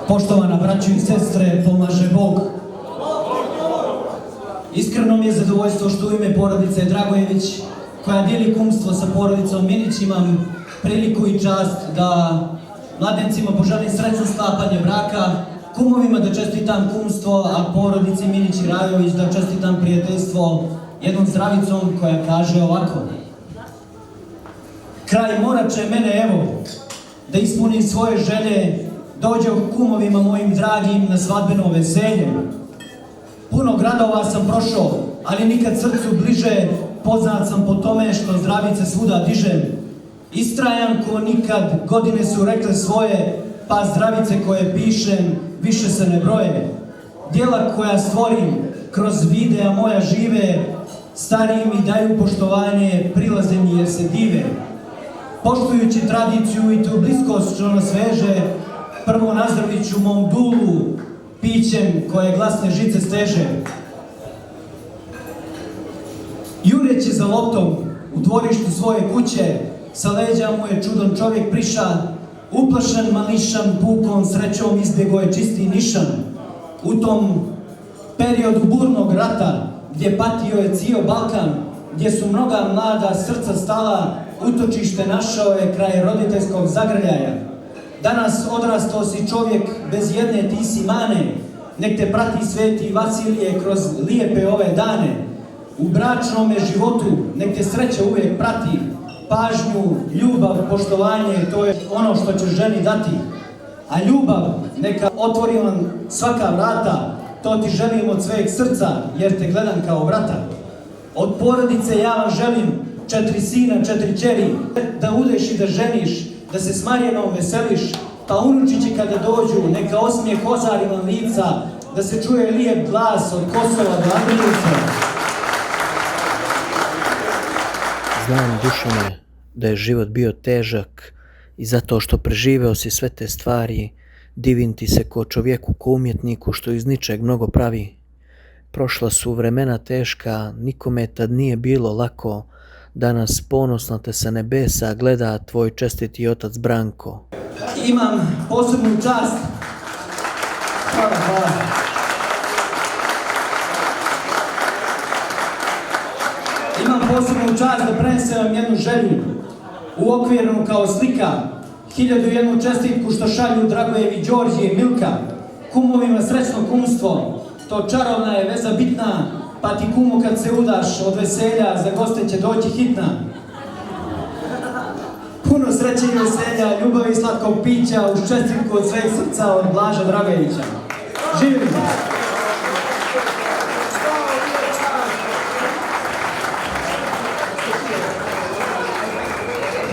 Poštovana braćo i sestre, pomaže Bog. Iskreno mi je zadovoljstvo što u ime porodice Dragojević, koja dijeli kumstvo sa porodicom Minić, imam priliku i čast da mladencima poželim srećno sklapanje braka, kumovima da čestitam kumstvo, a porodici Minić i Rajović da čestitam prijateljstvo jednom zdravicom koja kaže ovako. Kraj morače mene evo, da ispunim svoje želje, dođe kumovima mojim dragim na svadbeno veselje. Puno gradova sam prošao, ali nikad srcu bliže, poznat sam po tome što zdravice svuda dižem. Istrajan ko nikad, godine su rekle svoje, pa zdravice koje pišem više se ne broje. Djela koja stvorim, kroz videa moja žive, stariji mi daju poštovanje, prilaze mi jer se dive. Poštujući tradiciju i tu bliskost što nas veže, prvo nazdravit ću mom dulu, pićem koje glasne žice steže. Jureći za loptom u dvorištu svoje kuće, sa leđa mu je čudan čovjek priša, uplašen mališan pukom srećom izbjegao je čisti nišan. U tom periodu burnog rata, gdje patio je cijel Balkan, gdje su mnoga mlada srca stala, utočište našao je kraj roditeljskog zagrljaja. Danas odrastao si čovjek, bez jedne ti si mane, nek te prati sveti Vasilije kroz lijepe ove dane. U bračnome životu nek te sreća uvijek prati, pažnju, ljubav, poštovanje, to je ono što ćeš ženi dati. A ljubav neka otvori vam svaka vrata, to ti želim od svojeg srca, jer te gledam kao brata. Od porodice ja vam želim 4 sina, 4 čeri, da udeš i da ženiš, da se s Marijanom veseliš, pa unučići kada dođu, neka osmijeh ozari vam lica, da se čuje lijep glas od Kosova do Andrijice. Znam, Dušane, da je život bio težak i zato što preživeo si sve te stvari, divim ti se ko čovjeku, ko umjetniku što iz ničeg mnogo pravi. Prošla su vremena teška, nikome tad nije bilo lako, danas ponosno te sa nebesa gleda tvoj čestiti otac Branko. Imam posebnu čast. Hvala. Imam posebnu čast da prenesem vam jednu želju, uokvirenu kao slika, 1001 čestitku što šalju Dragojevi, Đorđe i Milka, kumovima srećno kumstvo, to čarovna je veza bitna, pa ti kumu kad se udaš od veselja, za goste će doći hitna. Puno sreće i veselja, ljubavi i slatkog pića, uz čestitku od sveg srca od Blaža Dragojevića. Živjeli!